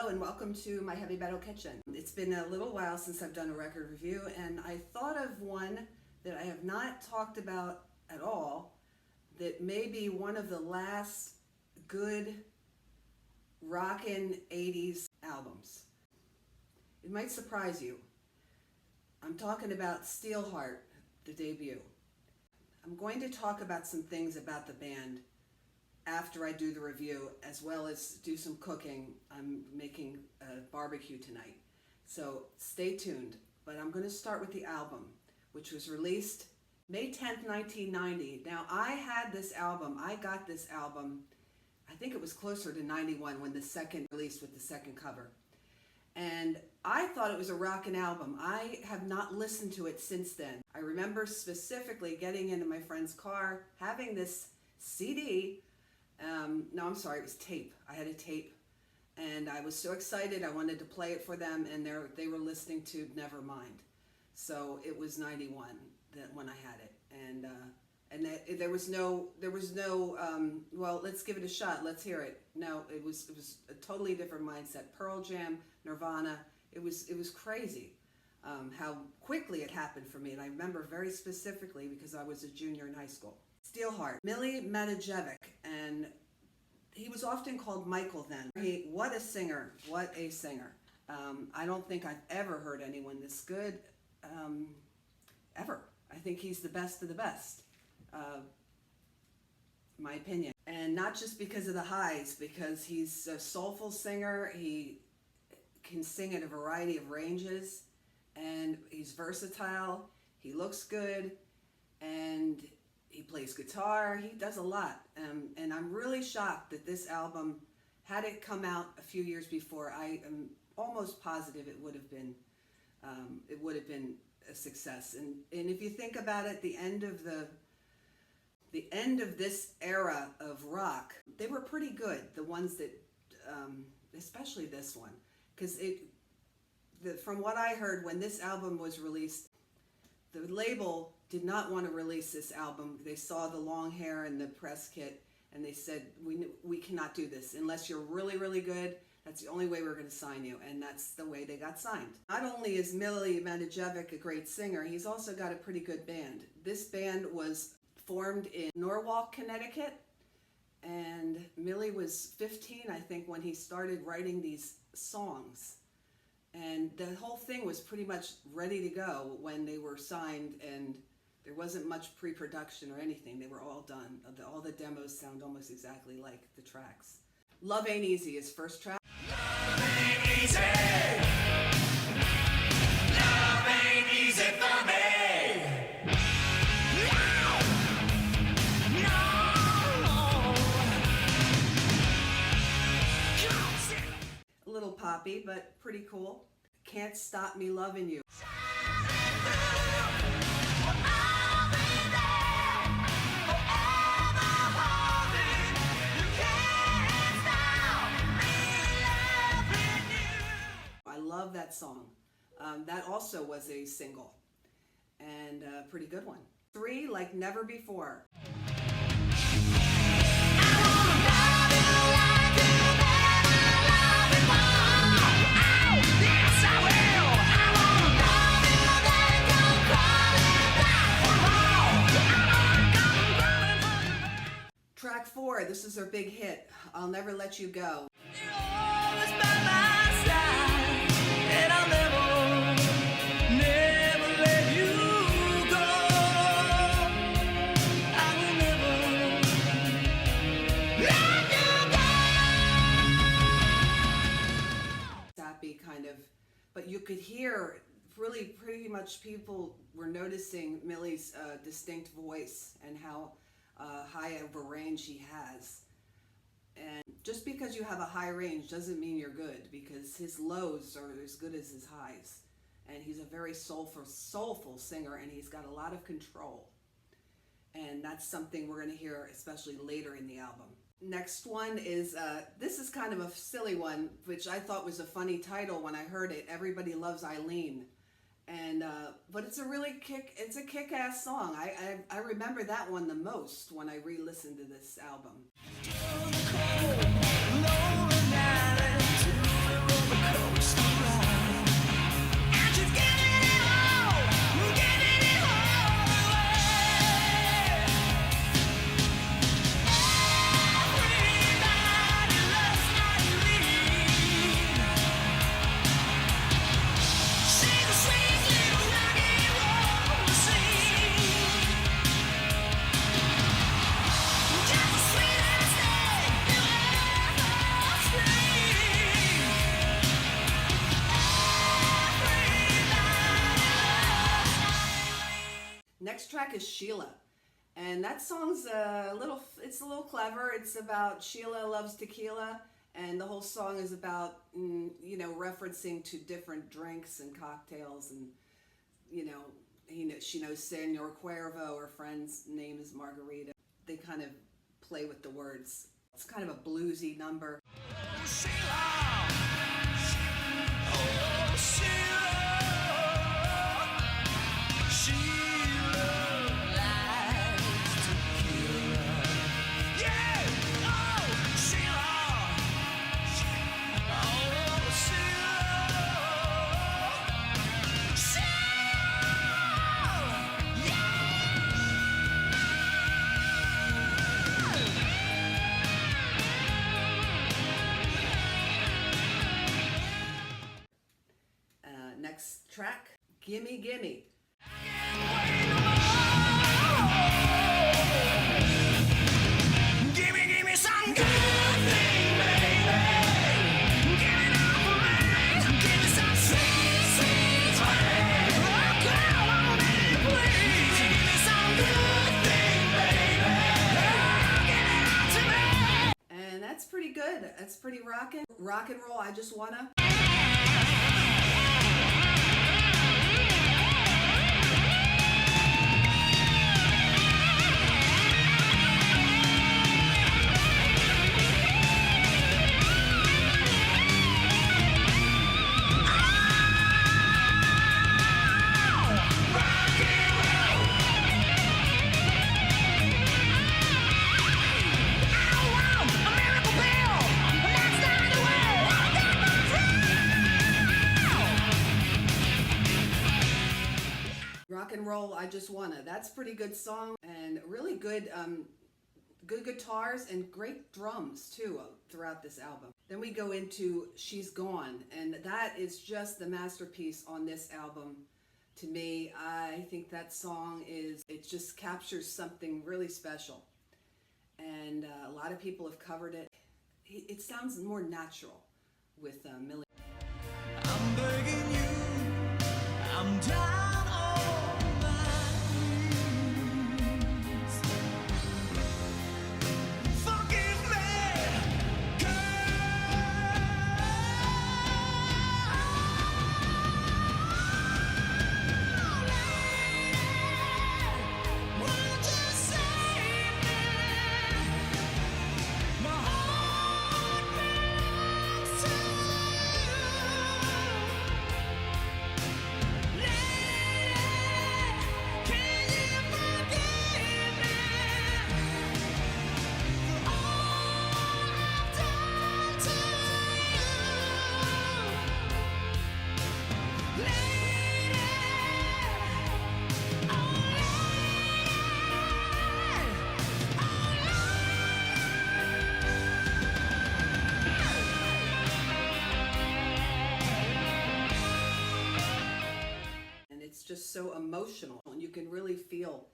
and welcome to my Heavy Metal Kitchen. It's been a little while since I've done a record review, and I thought of one that I have not talked about at all that may be one of the last good rockin' 80s albums. It might surprise you. I'm talking about Steelheart, the debut. I'm going to talk about some things about the band after I do the review, as well as do some cooking. I'm making a barbecue tonight, so stay tuned. But I'm going to start with the album, which was released May 10th, 1990. Now, I got this album, I think it was closer to 91 when the second released with the second cover. And I thought it was a rockin' album. I have not listened to it since then. I remember specifically getting into my friend's car, having this CD. No, I'm sorry, it was tape. I had a tape, and I was so excited. I wanted to play it for them, and they were listening to Nevermind. So it was 91 when I had it, and there was no well, let's give it a shot, let's hear it. No, it was a totally different mindset. Pearl Jam, Nirvana, it was crazy how quickly it happened for me, and I remember very specifically because I was a junior in high school. Steelheart, Millie Matajevic, and he was often called Michael then. What a singer, what a singer. I don't think I've ever heard anyone this good, ever. I think he's the best of the best, my opinion. And not just because of the highs, because he's a soulful singer, he can sing in a variety of ranges, and he's versatile, he looks good, and he plays guitar, he does a lot. And I'm really shocked that this album, had it come out a few years before, I am almost positive it would have been a success. And if you think about it, the end of this era of rock, they were pretty good. The ones that, especially this one, because from what I heard, when this album was released, the label did not want to release this album. They saw the long hair and the press kit, and they said, we cannot do this unless you're really, really good. That's the only way we're going to sign you, and that's the way they got signed. Not only is Millie Matajevic a great singer, he's also got a pretty good band. This band was formed in Norwalk, Connecticut, and Millie was 15, I think, when he started writing these songs. And the whole thing was pretty much ready to go when they were signed, and there wasn't much pre-production or anything. They were all done. All the demos sound almost exactly like the tracks. Love Ain't Easy is first track. Love ain't easy. Love ain't easy for me. A little poppy, but pretty cool. Can't Stop Me Loving You. I love that song. That also was a single, and a pretty good one. 3, Like Never Before. Track 4, this is their big hit, I'll Never Let You Go. You're always by my side, and I'll never let you go. I will never let you go. Sappy kind of, but you could hear really pretty much people were noticing Millie's distinct voice and how high of a range he has. And just because you have a high range doesn't mean you're good, because his lows are as good as his highs. And he's a very soulful singer, and he's got a lot of control. And that's something we're going to hear especially later in the album. Next one is, this is kind of a silly one, which I thought was a funny title when I heard it. Everybody Loves Eileen. And but it's a kick-ass song. I remember that one the most when I re-listened to this album. track is Sheila. And that song's it's a little clever. It's about Sheila loves tequila, and the whole song is about, referencing to different drinks and cocktails, and, she knows Senor Cuervo, her friend's name is Margarita. They kind of play with the words. It's kind of a bluesy number. Oh, Sheila. Oh, Sheila. Sheila likes tequila. Yeah. Oh, Sheila. Oh, Sheila. Sheila. Next track, Gimme Gimme. Give me some good thing, baby. Give it all for me. Give me some sweet, sweet thing. Oh, girl, on me, please. Give me some good thing, baby. Oh, give it all to me. And that's pretty good. That's pretty rockin'. Rock and roll, I just wanna. Rock and roll, I just wanna. That's a pretty good song, and really good, good guitars and great drums too throughout this album. Then we go into She's Gone, and that is just the masterpiece on this album. To me, I think that song it just captures something really special, and a lot of people have covered it. It sounds more natural with Millie. I'm begging you. I'm down on my knees. Forgive me, girl. Won't you save me? My heart belongs to you. Can you forgive me for all I've done to you? Lady, oh And it's just so emotional, and you can really feel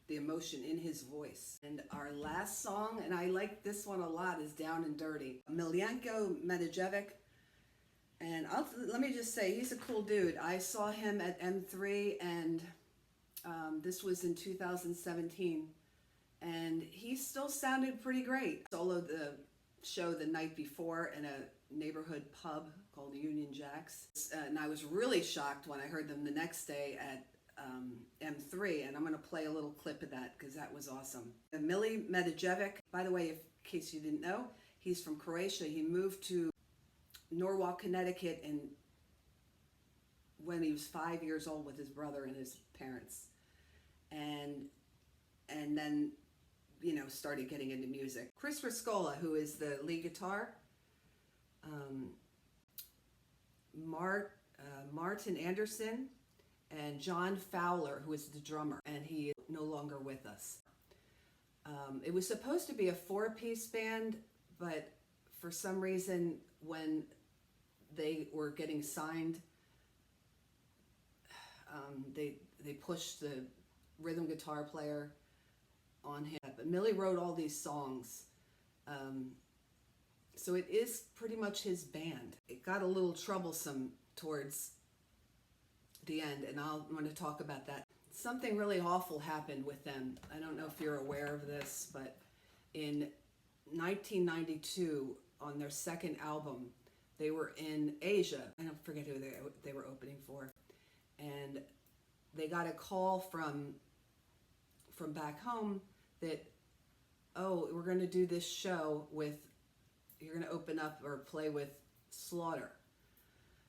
the emotion in his voice. And our last song, and I like this one a lot, is Down and Dirty. Miljenko Medijevic, and let me just say, he's a cool dude. I saw him at M3, and this was in 2017, and he still sounded pretty great. Soloed the show the night before in a neighborhood pub called Union Jacks, and I was really shocked when I heard them the next day at M3, and I'm going to play a little clip of that because that was awesome. And Millie Medijevic, by the way, in case you didn't know, he's from Croatia. He moved to Norwalk, Connecticut when he was 5 years old with his brother and his parents, and then started getting into music. Chris Riscola, who is the lead guitar, Martin Anderson, and John Fowler, who is the drummer, and he is no longer with us. It was supposed to be a 4-piece band, but for some reason, when they were getting signed, they pushed the rhythm guitar player on him. But Millie wrote all these songs, so it is pretty much his band. It got a little troublesome towards the end, and I'm going to talk about that something really awful happened with them. I don't know if you're aware of this, but in 1992, on their second album, they were in Asia. I don't forget who they were opening for, and they got a call from back home that, oh, we're going to do this show with, you're going to open up or play with Slaughter.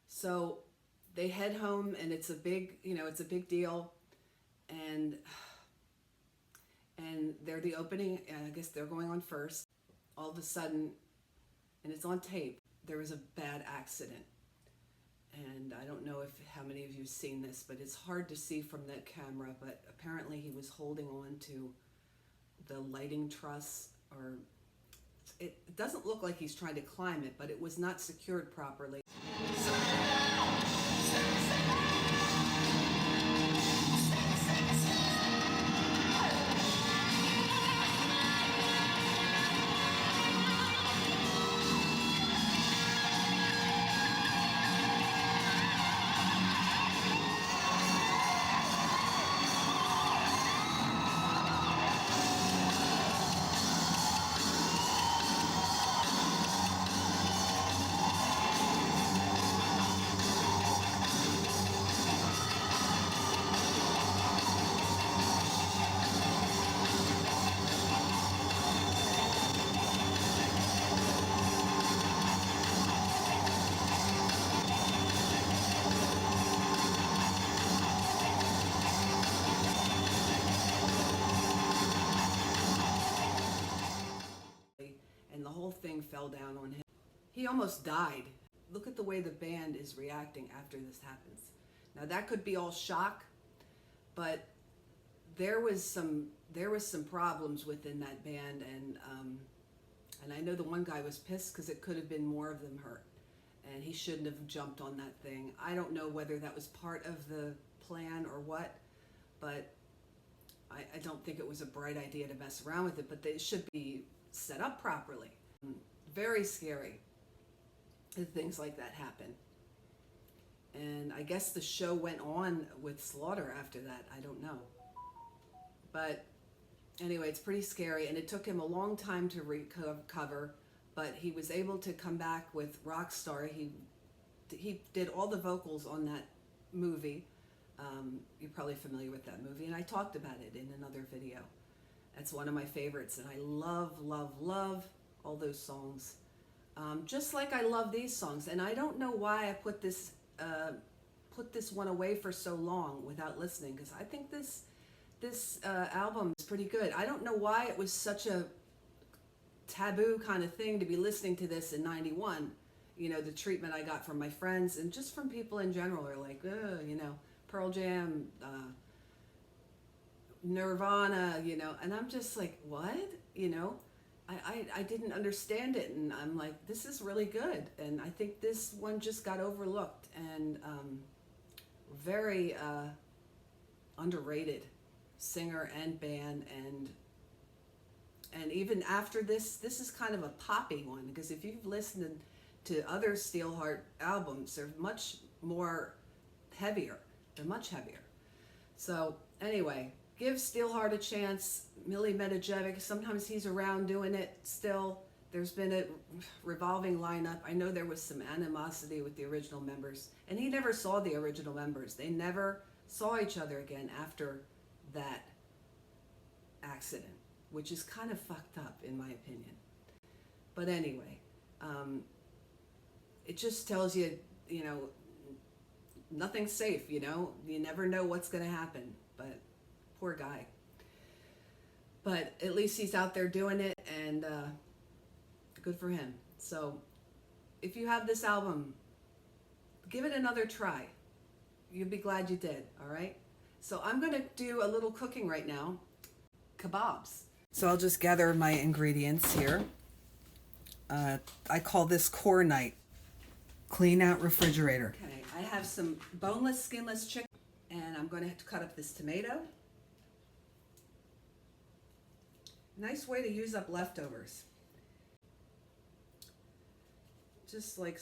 So they head home, and it's a big, it's a big deal, and they're the opening, and I guess they're going on first. All of a sudden, and it's on tape, there was a bad accident. And I don't know how many of you have seen this, but it's hard to see from that camera, but apparently he was holding on to the lighting truss, or it doesn't look like he's trying to climb it, but it was not secured properly. And the whole thing fell down on him. He almost died. Look at the way the band is reacting after this happens. Now that could be all shock, but there was some problems within that band, and I know the one guy was pissed because it could have been more of them hurt, and he shouldn't have jumped on that thing. I don't know whether that was part of the plan or what, but I don't think it was a bright idea to mess around with it, but they should be set up properly. Very scary if things like that happen. And I guess the show went on with Slaughter after that. I don't know. But anyway, it's pretty scary, and it took him a long time to recover, but he was able to come back with Rockstar. He did all the vocals on that movie. You're probably familiar with that movie, and I talked about it in another video. That's one of my favorites, and I love, love, love all those songs. Just like I love these songs, and I don't know why I put this one away for so long without listening, because I think this album is pretty good. I don't know why it was such a taboo kind of thing to be listening to this in '91. The treatment I got from my friends and just from people in general are like, Pearl Jam, Nirvana, and I'm just like, what? I didn't understand it, and I'm like, this is really good, and I think this one just got overlooked and very underrated singer and band, and even after this is kind of a poppy one, because if you've listened to other Steelheart albums, they're much more heavier. They're much heavier. So anyway, give Steelheart a chance. Millie Medvedev, sometimes he's around doing it still. There's been a revolving lineup. I know there was some animosity with the original members, and he never saw the original members. They never saw each other again after that accident, which is kind of fucked up in my opinion. But anyway, it just tells you, nothing's safe, you never know what's going to happen, but poor guy. But at least he's out there doing it, and good for him. So if you have this album, give it another try. You'll be glad you did, all right? So I'm going to do a little cooking right now. Kebabs. So I'll just gather my ingredients here. I call this core night. Clean out refrigerator. Okay, I have some boneless, skinless chicken, and I'm going to have to cut up this tomato. Nice way to use up leftovers. Just like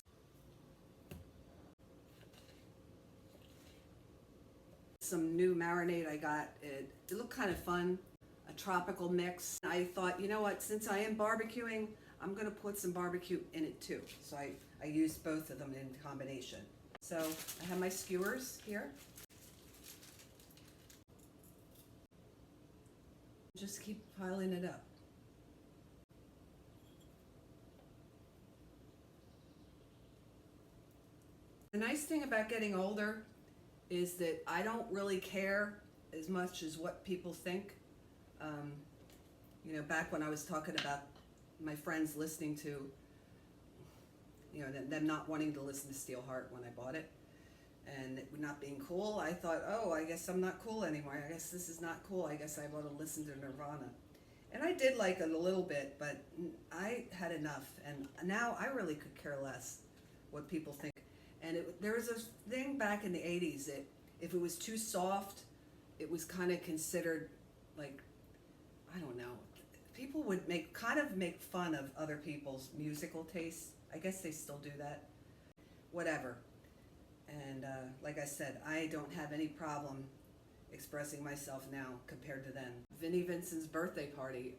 some new marinade I got. It looked kind of fun, a tropical mix. I thought, you know what, since I am barbecuing, I'm gonna put some barbecue in it too. So I used both of them in combination. So I have my skewers here. Just keep piling it up. The nice thing about getting older is that I don't really care as much as what people think. You know, back when I was talking about my friends listening to, you know, them not wanting to listen to Steelheart when I bought it, and it not being cool, I thought, oh, I guess I'm not cool anymore. I guess this is not cool. I guess I want to listen to Nirvana. And I did like it a little bit, but I had enough, and now I really could care less what people think. And there was a thing back in the 80s that if it was too soft, it was kind of considered like, I don't know, people would make fun of other people's musical tastes. I guess they still do that. Whatever. And like I said, I don't have any problem expressing myself now compared to then. Vinnie Vincent's birthday party,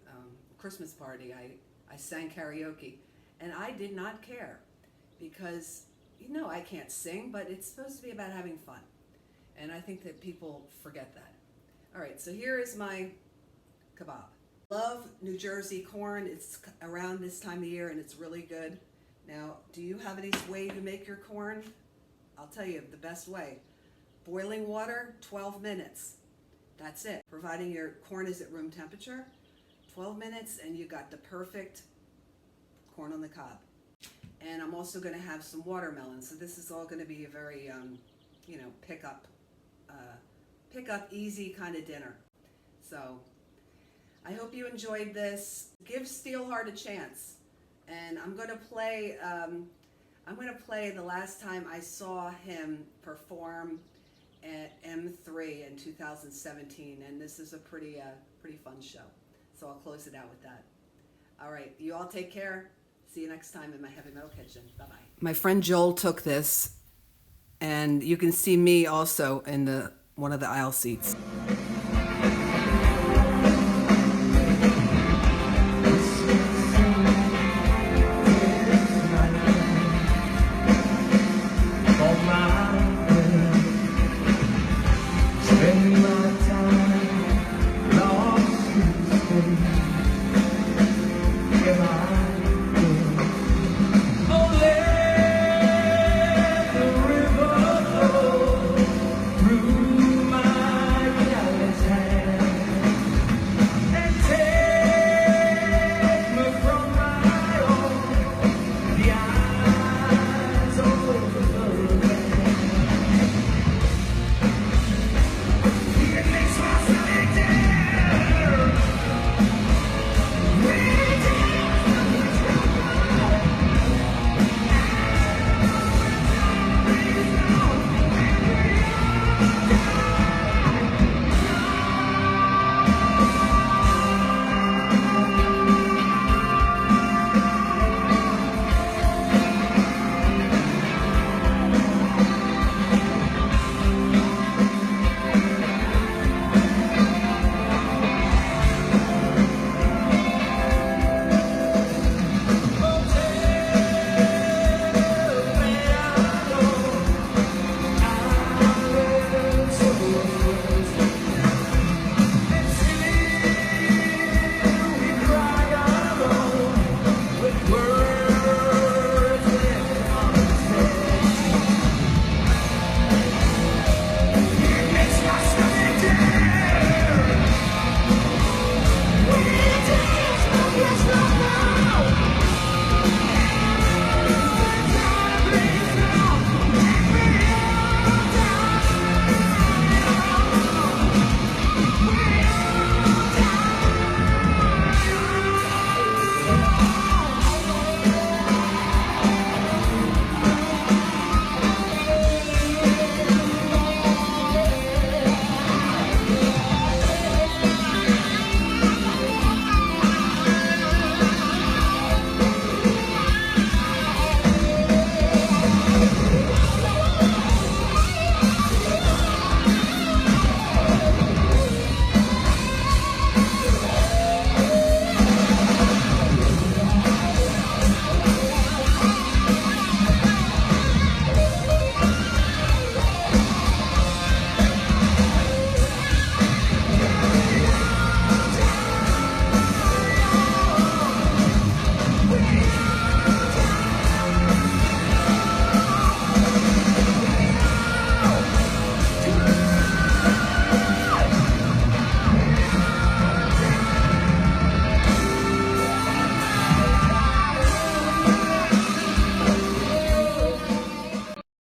Christmas party, I sang karaoke, and I did not care because, you know, I can't sing, but it's supposed to be about having fun. And I think that people forget that. All right, so here is my kebab. Love New Jersey corn. It's around this time of year and it's really good. Now, do you have any way to make your corn? I'll tell you the best way. Boiling water, 12 minutes. That's it. Providing your corn is at room temperature, 12 minutes and you got the perfect corn on the cob. And I'm also going to have some watermelon. So this is all going to be a very, you know, pick up easy kind of dinner. So I hope you enjoyed this. Give Steelheart a chance. And I'm going to play the last time I saw him perform at M3 in 2017, and this is a pretty fun show. So I'll close it out with that. All right, you all take care. See you next time in my heavy metal kitchen. Bye-bye. My friend Joel took this, and you can see me also in one of the aisle seats.